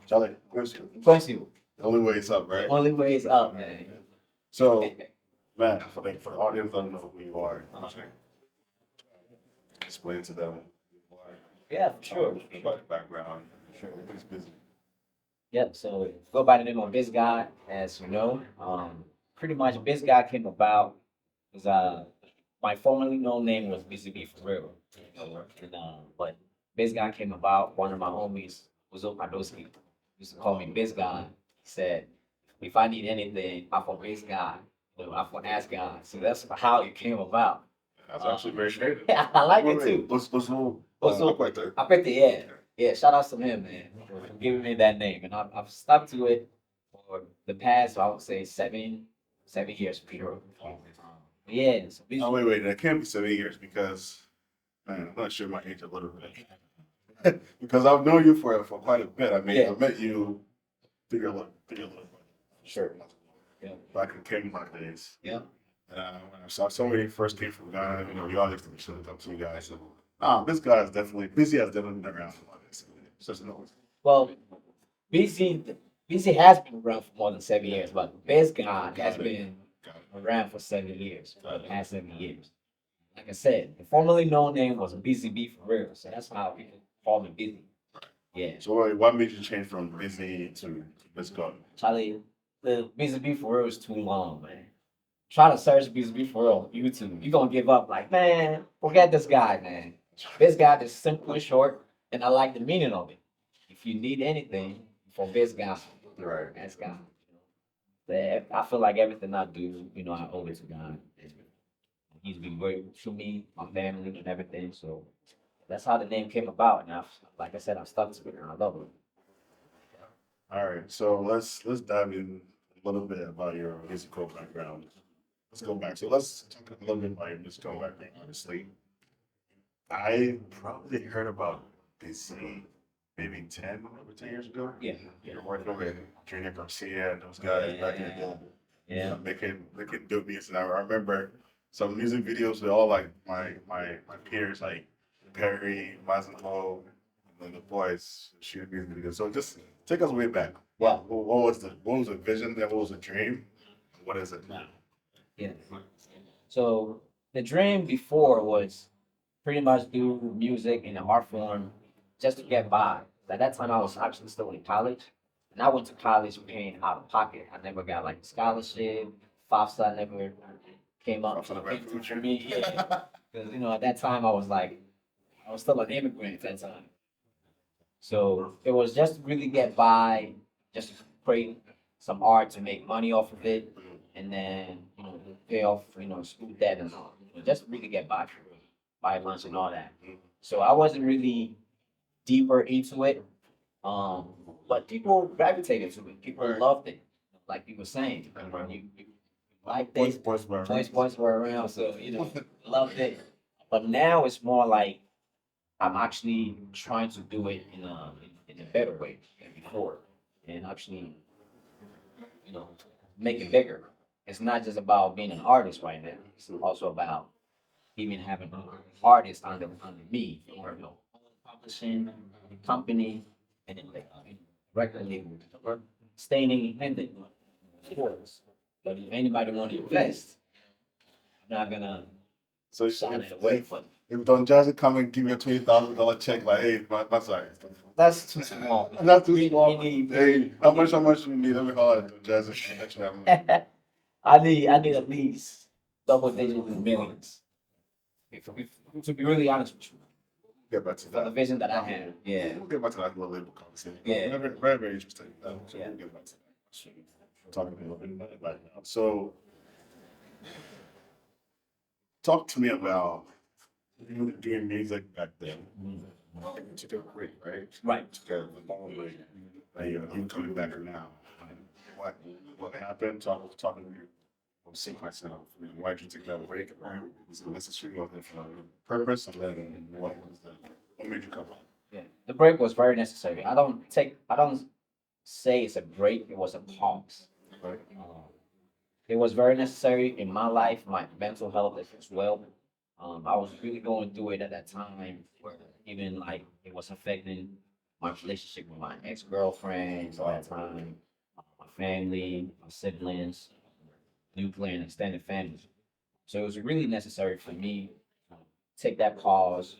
Charlie, Quincy. Quincy. The only way is up, right? Only way is up, man. So, man, for the audience that don't know who you are, explain to them who you are. Yeah, for sure. About your background. Sure. Who's busy. Yep. So go by the name of Bizgawd, as you know. Pretty much Bizgawd came about because my formerly known name was BCB for real. And, but Bizgawd came about. One of my homies was Opadoski. Used to call me Bizgawd. He said, if I need anything, I for Bizgawd. I for ask God. So that's how it came about. That's actually very creative. Yeah, I like it Wait, too. what's who? Also, Right there. I picked the yeah. Yeah, shout out to him, man, for giving me that name. And I've stuck to it for the past, I would say, 7 years for sure. Yeah, so Oh, wait, that can't be 7 years because, man, I'm not sure my age a little bit. Because I've known you for quite a bit. I mean, Yeah. I met you figure a little Sure. Yeah. back in Kmart days. Yeah. When I saw somebody first came from Ghana, you obviously should have up to you guys. So, this guy is definitely, busy has definitely been around for a while. It's just no. Well, BC has been around for more than 7 years, but Bizgawd has been around for 7 years, for the past 7 years. Like I said, the formerly known name was BCB for real, so that's how people call me Busy. Yeah. So what made you change from busy to Bizgawd? Charlie, the BCB for real is too long, man. Try to search BCB for real on YouTube. You're gonna give up like, man, forget this guy, man. This guy is simple and short, and I like the meaning of it. If you need anything for this guy, Right. ask God. I feel like everything I do, I owe it to God. He's been great to me, my family, and everything. So that's how the name came about. And like I said, I've stuck to it, and I love it. All right, so let's dive in a little bit about your musical background. Let's go back. So let's talk a little bit about your musical background. Honestly, I probably heard about Busy maybe 10 years ago. Yeah, You're working with Junior Garcia and those guys back in the day. yeah, Making dope music. And I remember some music videos with all like my peers like Perry, Mazenho, and then the boys shooting music videos. So just take us way back. yeah, What was the vision? Then what was the dream? What is it now? yeah. So the dream before was pretty much do music in an art form just to get by. At that time, I was actually still in college, and I went to college paying out of pocket. I never got like a scholarship. FAFSA never came up FAFSA never came happened. through for me. Yeah, because at that time I was still an immigrant at that time. So it was just to really get by, just to create some art to make money off of it, and then pay off school debt and all. Just to really get by, buy lunch and all that. So I wasn't really deeper into it. But people gravitated to it. People Right. loved it. Like you were saying, you liked Boys, it. boys, boys. Boys were around, so loved it. But now it's more like I'm actually trying to do it in a better way than before, and actually you know make it bigger. It's not just about being an artist right now. It's also about even having artists under me, or publishing company, and then like record label, or staying independent, of course. But if anybody want to invest, I'm not gonna So sign it away. But if Don Jazzy come and give you a $20,000 check, like, hey, my sorry. that's too small. That's too We small. need- Hey, how much you need? Let me holler at Don Jazzy. Let you have money. I need at least double digits in millions. To be really honest with you, Get back to for the that. vision that I have. Yeah. We'll get back to that little label conversation. Yeah. Very, very, very interesting. Yeah. We'll get back to that. Talking a little bit about it right now. So, talk to me about you doing music back then. You took a break, right? Right. Took a long break. You coming back now. What happened? Talking to you. I'm seeing myself. Why did you take that break? Was it necessary? Was it for a purpose? And then what made you come back? Yeah. The break was very necessary. I don't say it's a break, it was a pause. Right? It was very necessary in my life, my mental health as well. I was really going through it at that time where even like it was affecting my relationship with my ex-girlfriends all that time, my family, my siblings, nuclear and extended family. So it was really necessary for me to take that pause,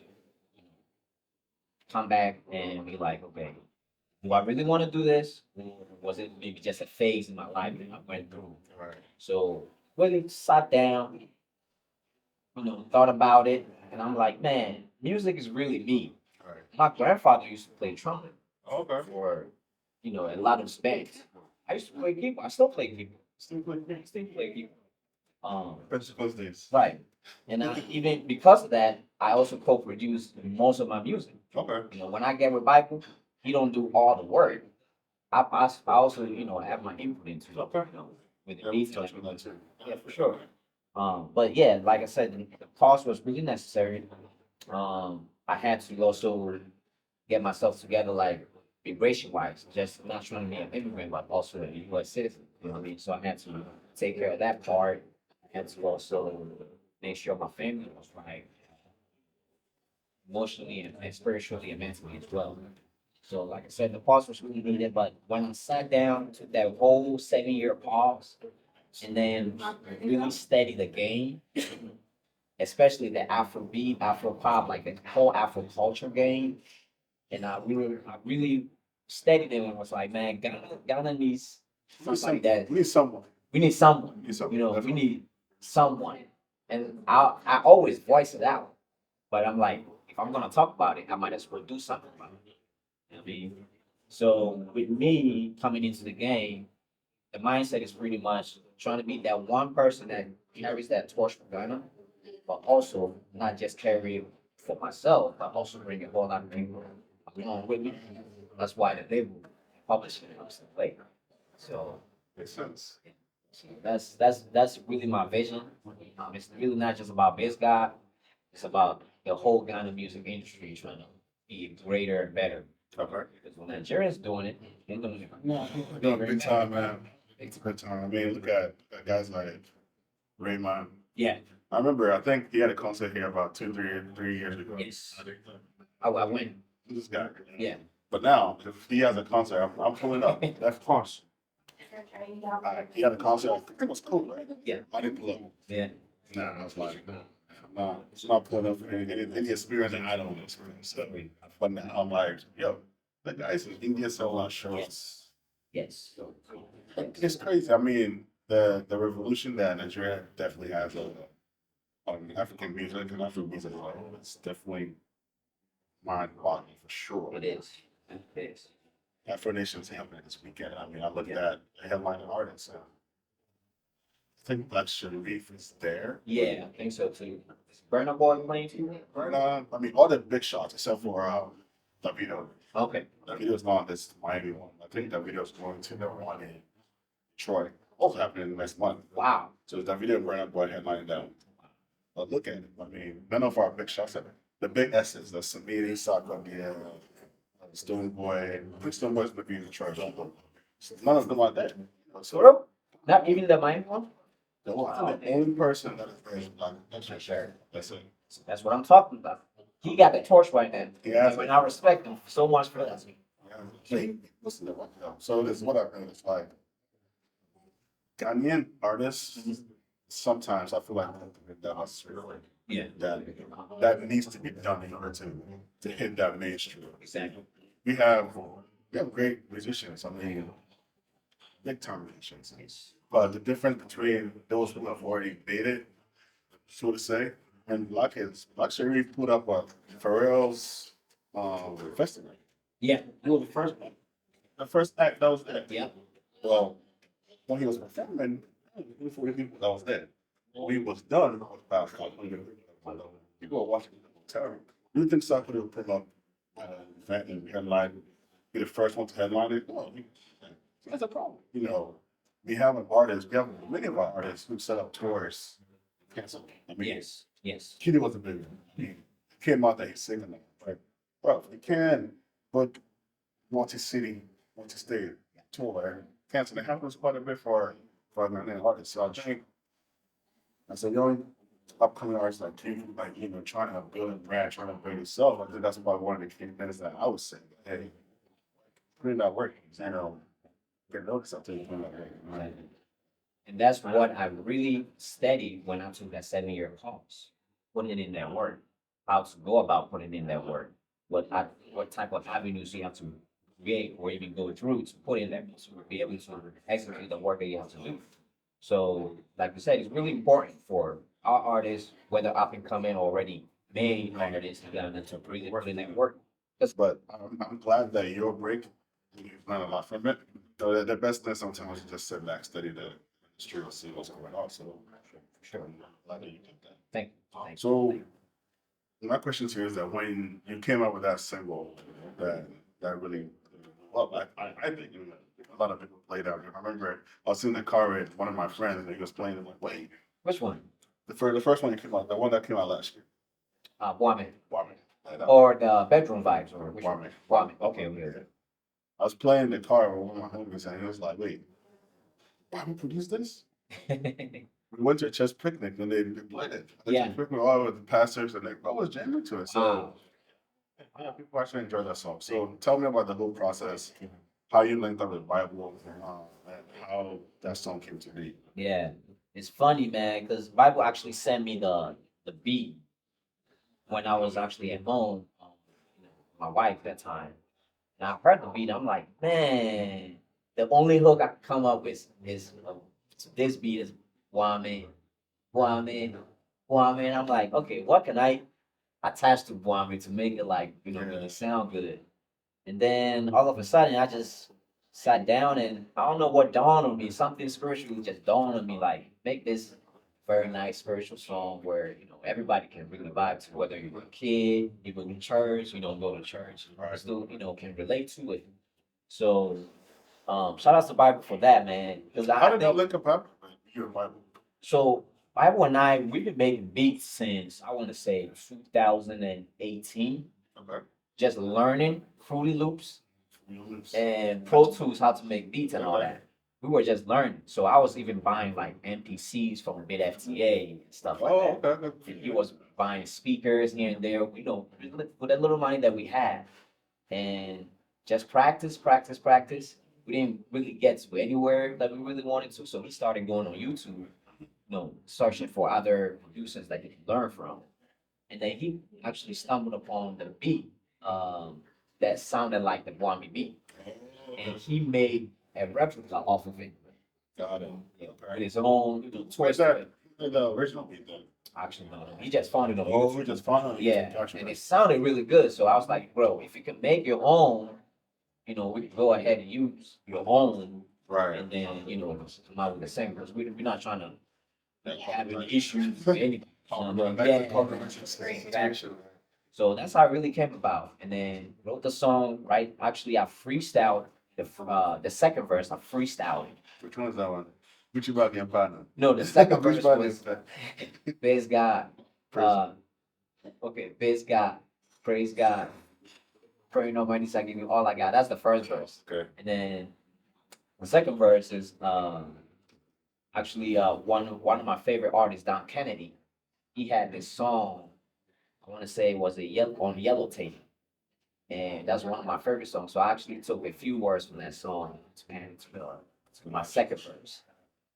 come back and be like, okay, do I really want to do this? Or was it maybe just a phase in my life that I went through? Right. So really sat down, thought about it, and I'm like, man, music is really me. Right. My grandfather used to play trumpet Okay. for, a lot of his bands. I used to play keyboard. I still play keyboard. Still like Still play keyboard. principles days. Right. And even because of that, I also co-produce most of my music. Okay. When I get with Bible, he don't do all the work. I also, have my input into it. Okay. With the Yeah, we beats and touched on that too. yeah, for sure. But yeah, like I said, the pause was really necessary. I had to also get myself together, like immigration wise, just not trying to be an immigrant, but also a U.S. citizen. You know what I mean? So I had to take care of that part. I had to also make sure my family was right, emotionally and spiritually and mentally as well. So, like I said, the pause was really needed. But when I sat down, took that whole 7 year pause, and then really study the game, especially the Afrobeat, Afro pop, like the whole Afro culture game. And I really studied it and was like, man, Ghana needs somebody that We need someone. we need someone. We need someone. We need someone. And I always voice it out. But I'm like, if I'm gonna talk about it, I might as well do something about it. You know what I mean? So with me coming into the game, the mindset is pretty much trying to be that one person that carries that torch for Ghana, but also not just carry it for myself, but also bring a whole lot of people along with me. That's why the label publishing comes to play. So, Makes sense. so that's really my vision. It's really not just about Bizgawd. It's about the whole Ghana music industry trying to be greater and better. Okay. Because when Nigerians doing it, they're doing it. We're doing big time, man. It's a good time. I mean, look at guys like Raymond. Yeah. I remember, I think he had a concert here about 3 years ago. Yes. I win. This guy. Yeah. But now, if he has a concert, I'm pulling up. That's course. He had a concert. I think it was cool, right? Yeah. I didn't pull up. Yeah. Nah, I was like, nah, it's not pulling up for any experience that I don't experience. So, but now I'm like, yo, the guys in India sell out shows. Yes. It's crazy. I mean, the revolution that Nigeria definitely has on African music and African music, it's definitely mind-boggling for sure. It is. It is. Afro Nation's happening this weekend. I mean, I looked at the headline artists. And I think Black Sharif is there. Yeah, I think so too. Is Burna Boy playing too? Right on. I mean, all the big shots except for Davido. Okay. Davido's not on this Miami one. I think Davido's going to the one in Detroit. Also happening next month. Wow. So Davido and Burna Boy headlining down. But look at it. I mean, none of our big shots, the big S's, the Samiri, Saka, Stone Boy, I think Stone Boy's maybe in Detroit. None of them are there. So Not even the Miami one? the only person that is there is Black. That's Sure. That's it. That's what I'm talking about. He got the torch right now. Yeah. And I respect him so much for that. Listen to what, so this is what I mean. It's like Ghanaian artists. Sometimes I feel like that's really Yeah. that needs to be done in order to hit that mainstream. Exactly. We have great musicians. I mean, big time musicians. But the difference between those who have already made it, so to say, and Black Sharif put up Pharrell's festival. Yeah. You were the first one. The first act that was there. Yeah. Well, when he was performing, before the people that was there. When he was done, it was about 500 people were watching the hotel room. Do you think Saka would put up an event and headline, be the first one to headline it? No, that's a problem. We have many of our artists who set up tours, canceled. I mean, Yes. Yes. Kitty was a big one. I mean, he came out there, he's singing that. Like, bro, you can book multi-city, multi-state tour, cancel. It happens quite a bit for an artist. So I think as a young upcoming artist like you, trying to build a brand, trying to build yourself, I think that's probably one of the key things that I would say. Hey, put in that work. Get noticed after you put in that work. Right. And that's what I really studied when I took that 7 year course, putting in that work, how to go about putting in that work, what type of avenues you have to create or even go through to put in that to be able to execute the work that you have to do. So, like you said, it's really important for our artists, whether up and coming or already made artists, to really put in that work. But I'm glad that your break, you've learned a lot from it. The best thing sometimes is just sit back, study the industry, or see what's going on. So, for sure, I'm glad that you did that. Thank you. Thank you. So, my question to you is that when you came up with that single, that really, well, I think a lot of people played out. I remember I was in the car with one of my friends, and he was playing. I'm like, wait, Which one? the first one that came out, the one that came out last year, Woman. Warming. Or the bedroom vibes, or which one? Warming. Woman. Okay, okay. I was playing in the car with one of my homies, and he was like, wait, Bobby produced this? We went to a church picnic and they played it. The Yeah. church picnic, all with the pastors, and I was jamming to it. So Wow. yeah, people actually enjoy that song. So tell me about the whole process, how you linked up with Bible, and how that song came to be. Yeah, it's funny, man, because Bible actually sent me the beat when I was actually at home, my wife that time. And I heard the beat, I'm like, man, the only hook I can come up with is this beat is Woman, Woman, Woman. I'm like, okay, what can I attach to Woman to make it like, really sound good? And then all of a sudden, I just sat down and I don't know what dawned on me. Something spiritually just dawned on me, like make this very nice spiritual song where everybody can really vibe to, whether you're a kid, you go to church, you don't go to church, Right. still can relate to it. So shout out to Bible for that, man. Because How did that link up? You and Bible. so Bible and I we've been making beats since I want to say 2018, Okay. just learning Fruity Loops Loops. and Pro Tools how to make beats and all that. We were just learning. So I was even buying like MPCs from Mid FTA and stuff like Oh, that. okay. And he was buying speakers here and there, with that little money that we had. And just practice. We didn't really get to anywhere that we really wanted to. So we started going on YouTube, searching for other producers that he could learn from. And then he actually stumbled upon the beat that sounded like the Guami beat. And he made a replica off of it. Got it. With his own Where's twist. that? The original beat then? Actually, no. He just found it on Oh, YouTube. we just found it. Yeah, Gotcha. and it sounded really good. So I was like, bro, if you can make your own, we can go ahead and use your own, Right. and then come out with the same. Because we're not trying to have any issues with anybody. Situation. So that's how it really came about. And then wrote the song. Right, actually, I freestyled the second verse. I freestyled it. Which one is that one? Gucci Bobby and Partner. No, the second verse Bobby was and Bizgawd. Bizgawd. Praise God. Pray no money, so I give you all I got. That's the first verse. Okay. And then the second verse is actually one of my favorite artists, Don Kennedy. He had this song, I want to say it was on Yellow Tape. And that's one of my favorite songs. So I actually took a few words from that song to add it to my second verse.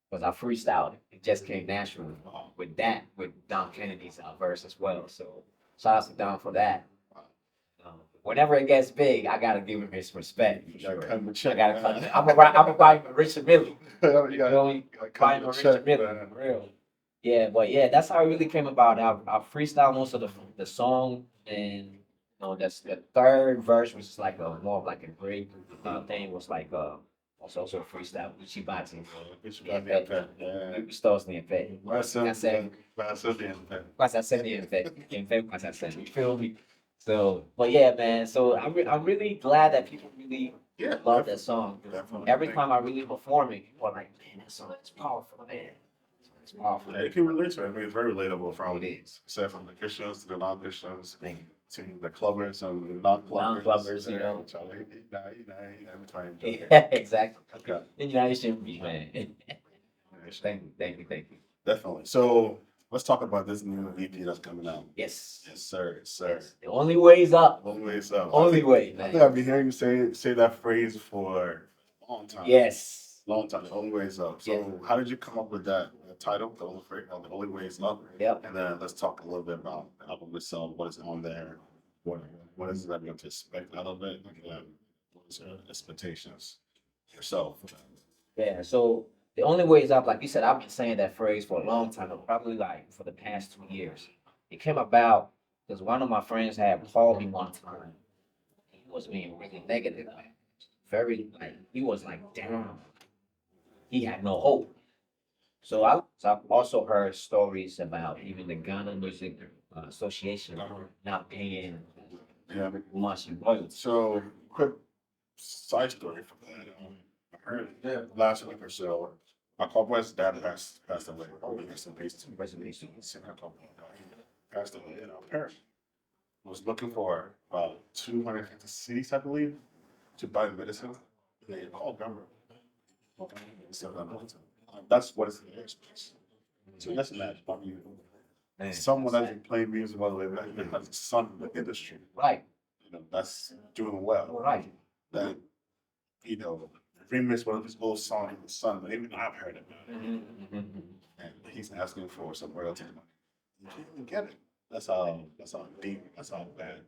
Because I freestyled it. It just came naturally with Don Kennedy's verse as well. So shout out to Don for that. Whenever it gets big, I gotta give him his respect. For sure. I gotta cut him. I'm gonna buy him a Richard Mille. Buy him a Richard Mille. For real. Yeah, but yeah, that's how it really came about. I freestyle most of the song, and that's the third verse, which is like more of like a break thing. Was like was also a freestyle. Gucci boxing. Gustos nem pé. Quase a série in pé. Quem fez quase a série. You feel me? So, but yeah, man. So I'm really glad that people really love that song. Every time I really perform it, people are like, man, that song is powerful, man. It's powerful. Yeah, you can relate to it. I mean, it's very relatable from It is. except from the Christians to the non-Christians Thank you. to the clubbers and the non-clubbers. Non-clubbers, you know. Every time. Yeah, exactly. Okay. Then you shouldn't be, man. Thank you. Definitely. So let's talk about this new EP that's coming out. Yes. Yes, sir. Yes, sir. The only way is up. Only way is up. Only way, I think man. I've been hearing you say that phrase for a long time. Yes. Long time. The only way is up. So, Yeah. how did you come up with that title? The only way is up. Yep. And then let's talk a little bit about the album itself. What is on there? What is it that we're going to expect out of it? Like, what is your expectations yourself? Yeah. So the only way is up, like you said, I've been saying that phrase for a long time, probably like for the past 2 years. It came about because one of my friends had called me one time. He was being really negative, like, very like he was like down. He had no hope. So I've also heard stories about even the Ghana Music Association not paying Yeah. much in royalties. So, quick side story from that. I heard last week or so, my Cowboy's dad passed away. Rest in peace. Reservation. Passed away. And our parent was looking for about 250 cities, I believe, to buy medicine. They called government. That's what is in the airspace. So that's imagine. I mean, Man, someone that's been playing music all the way back then has a son in the industry. right, That's doing well. right. That, remix one of his old songs with his son, but even I've heard it. And he's asking for some royalty money. You can't even get it. That's how deep, that's how bad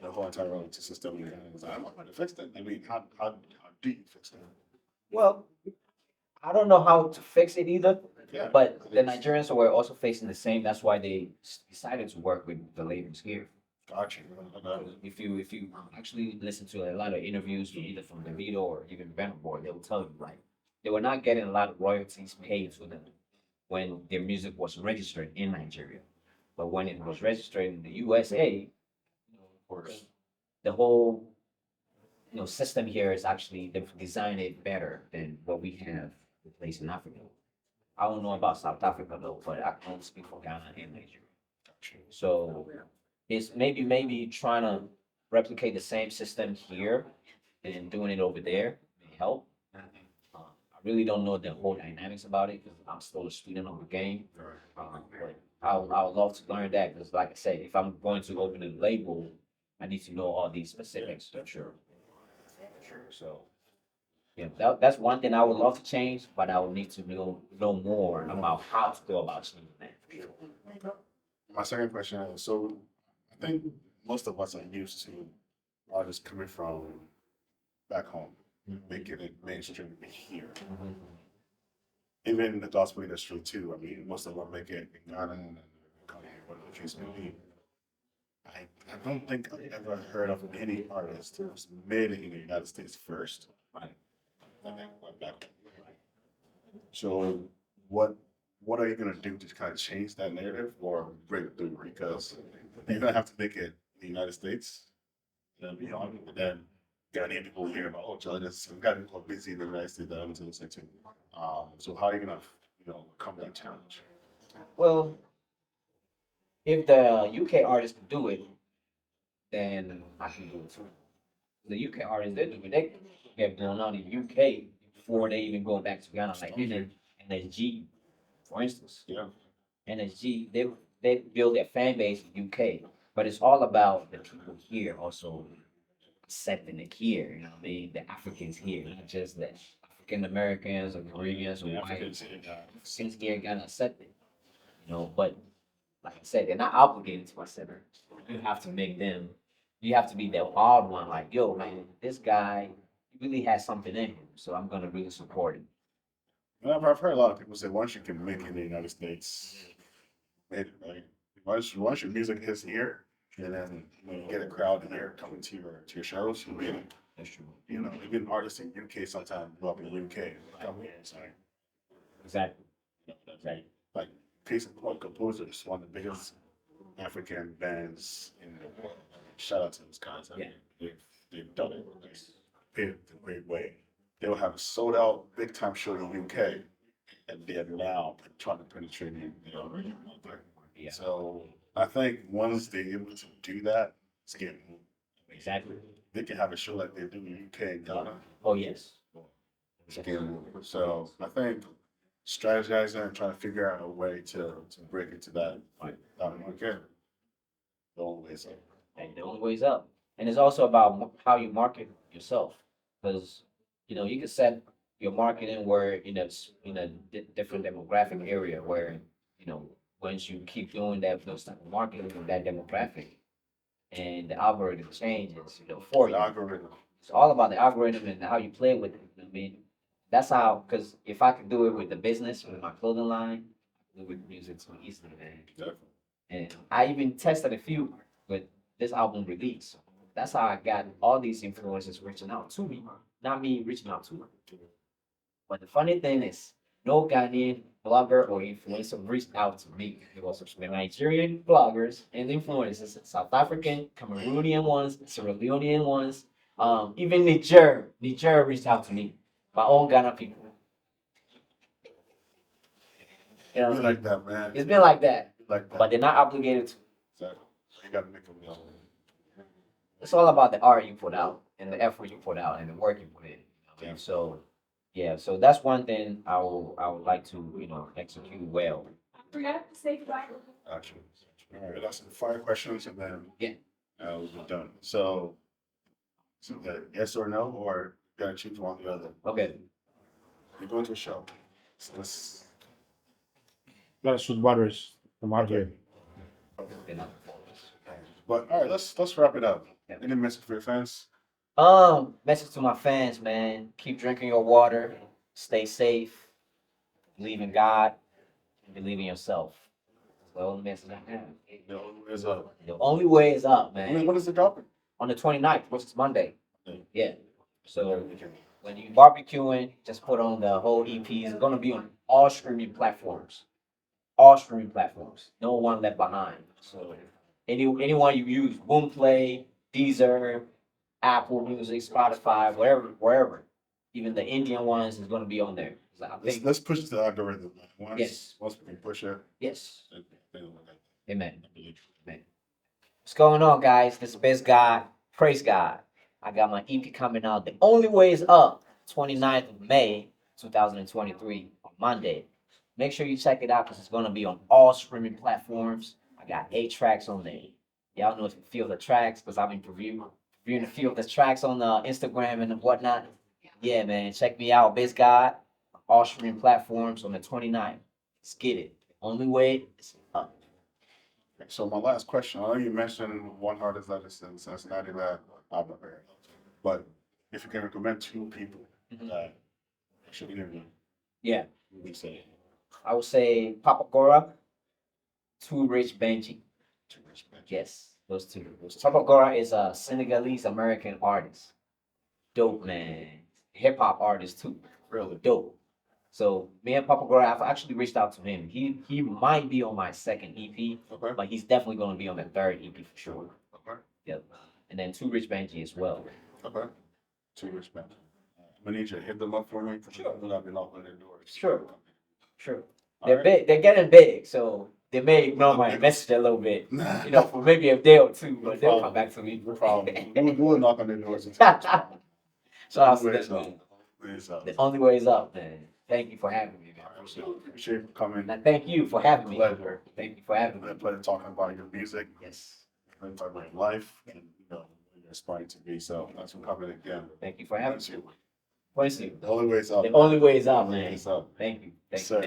the whole entire royalty system is. I'm not going to fix that. I mean, how do you fix that? Well, I don't know how to fix it either, Yeah. but the Nigerians were also facing the same. That's why they decided to work with the labels here. Gotcha. If you actually listen to a lot of interviews, either from Davido or even Burna Boy, they will tell you like they were not getting a lot of royalties paid to them when their music was registered in Nigeria. But when it was registered in the USA, of course, the whole system here is actually they've designed it better than what we have in place in Africa. I don't know about South Africa though, but I can only speak for Ghana and Nigeria. So it's maybe trying to replicate the same system here and doing it over there may help. I really don't know the whole dynamics about it because I'm still a student of the game. But I would love to learn that because, like I said, if I'm going to open a label, I need to know all these specifics. For sure. So, yeah, that's one thing I would love to change, but I would need to know more about how to go about changing that. My second question is, so I think most of us are used to artists coming from back home, making it mainstream here. Even in the gospel industry too. I mean, most of them make it in Ghana and come here, whatever the case may be. I don't think I've ever heard of any artist who's made it in the United States first. Right. And then went back. So what are you gonna do to kind of change that narrative or break through? Because you're gonna have to make it in the United States, then beyond, and then Ghanaian people hear about, oh, Joe, we've got people busy in the United States that I'm to listen to. So how are you gonna, come that challenge? Well, if the UK artists can do it, then I can do it too. The UK artists, they do it. They get blown out in the UK before they even go back to Ghana. Like NSG, for instance. Yeah. NSG, they build their fan base in UK, but it's all about the people here also accepting it here. You know what I mean? The Africans here, not just the African Americans or Koreans or The white Africans here, Africans here gotta accept it. But like I said, they're not obligated to accept it. You have to make them. You have to be that odd one. Like, yo, man, this guy he really has something in him, so I'm gonna really support him. And I've heard a lot of people say once you can make it in the United States, made it, right? Once your music hits here, and then when you get a crowd in here coming to your shows, you made it. That's true. Even artists in UK sometimes grow up in UK, come here and say, Exactly. right? Like case in point, Composers, one of the biggest African bands in the world. Shout out to those guys. I mean, they've done it. They've paved the great way. They'll have a sold out big time show in the UK, and they're now trying to penetrate Yeah. So I think once they're able to do that, it's getting Exactly. they can have a show like they do in the UK and Ghana. Oh yes. It's getting moving. So I think strategizing and trying to figure out a way to break into that market. The only way is up. And the only way is up. And it's also about how you market yourself, because you can set your marketing where in a different demographic area where you know once you keep doing those type of marketing with that demographic, and the algorithm changes, for The you. algorithm. It's all about the algorithm and how you play with it. I mean, that's how. Because if I could do it with the business, with my clothing line, I could do it with music so easily, man. Definitely. And I even tested a few with this album release. That's how I got all these influencers reaching out to me, not me reaching out to them. But the funny thing is, no Ghanaian blogger or influencer reached out to me. It was the Nigerian bloggers and influencers, South African, Cameroonian ones, Sierra Leonean ones, even Niger reached out to me. My own Ghana people. Be like that, man. It's been like that, Be like that. but they're not obligated to. Exactly. You gotta make them know. It's all about the art you put out and the effort you put out and the work you put in. Yeah. So yeah, so that's one thing I would like to execute well. I forgot to say goodbye. Actually. All right, that's 5 questions and then Yeah. we'll be done. So yes or no, or you gotta choose one or the other. Okay. You're going to a show. So let's Gotta shoot waters from out here. but all right, let's wrap it up. Yeah. Any message for your fans? Message to my fans, man. Keep drinking your water. Stay safe. Believe in God. And believe in yourself. That's the only message I have. The only way is up. The only way is up, man. When is it dropping? On the 29th, which is Monday. Okay. Yeah. So when you barbecuing, just put on the whole EP. It's gonna be on all streaming platforms. All streaming platforms. No one left behind. So anyone you use, Boomplay, Deezer, Apple Music, Spotify, wherever. Even the Indian ones is gonna be on there. So I think Let's push the algorithm. Yes. Once we can push it, yes. then we'll get Amen. it. Amen. What's going on, guys? This is Bizgawd. Praise God. I got my EP coming out. The only way is up. 29th of May, 2023, on Monday. Make sure you check it out because it's gonna be on all streaming platforms. I got 8 tracks on there. Y'all know if you feel the tracks because I've been reviewing a few of the tracks on Instagram and whatnot. Yeah, man. Check me out, Bizgawd. All streaming platforms on the 29th. Let's get it. The only way is up. So my last question, I know you mentioned One Heart is Legacy in Cincinnati that I'm not very, but if you can recommend 2 people Mhm. that should interview, Yeah. who would you say? I would say Papa Gora, Too Rich Benji. To respect. Yes, those two. Papa Gora is a Senegalese American artist. Dope, man. Hip hop artist too. Really? Dope. So me and Papa Gora, I've actually reached out to him. He might be on my second EP, Okay. but he's definitely going to be on the third EP for sure. Okay. Yep. And then Too Rich Benji as well. Okay. To respect. I'm gonna need you to hit them up for me. Sure. I'm gonna be knocking their doors. Sure. Sure. All They're right. big. They're getting big, so they may ignore my message a little bit. For maybe a day or two, but they'll come back to me. No problem. We'll knock on their doors. Shout out to Ways them, up. man. Ways up. The only way is up, man. Thank you for having me, man. Appreciate you coming. And thank you for having me. Pleasure. Thank you for having It's me. been a pleasure talking about your music, Yes. talking about your life, and what you're aspiring to be. So thanks for coming again. Thank you for having Thanks me. you. Thank you. The only way is up. The only way is up, The only way man. is up. Thank you. Thank you. Sir.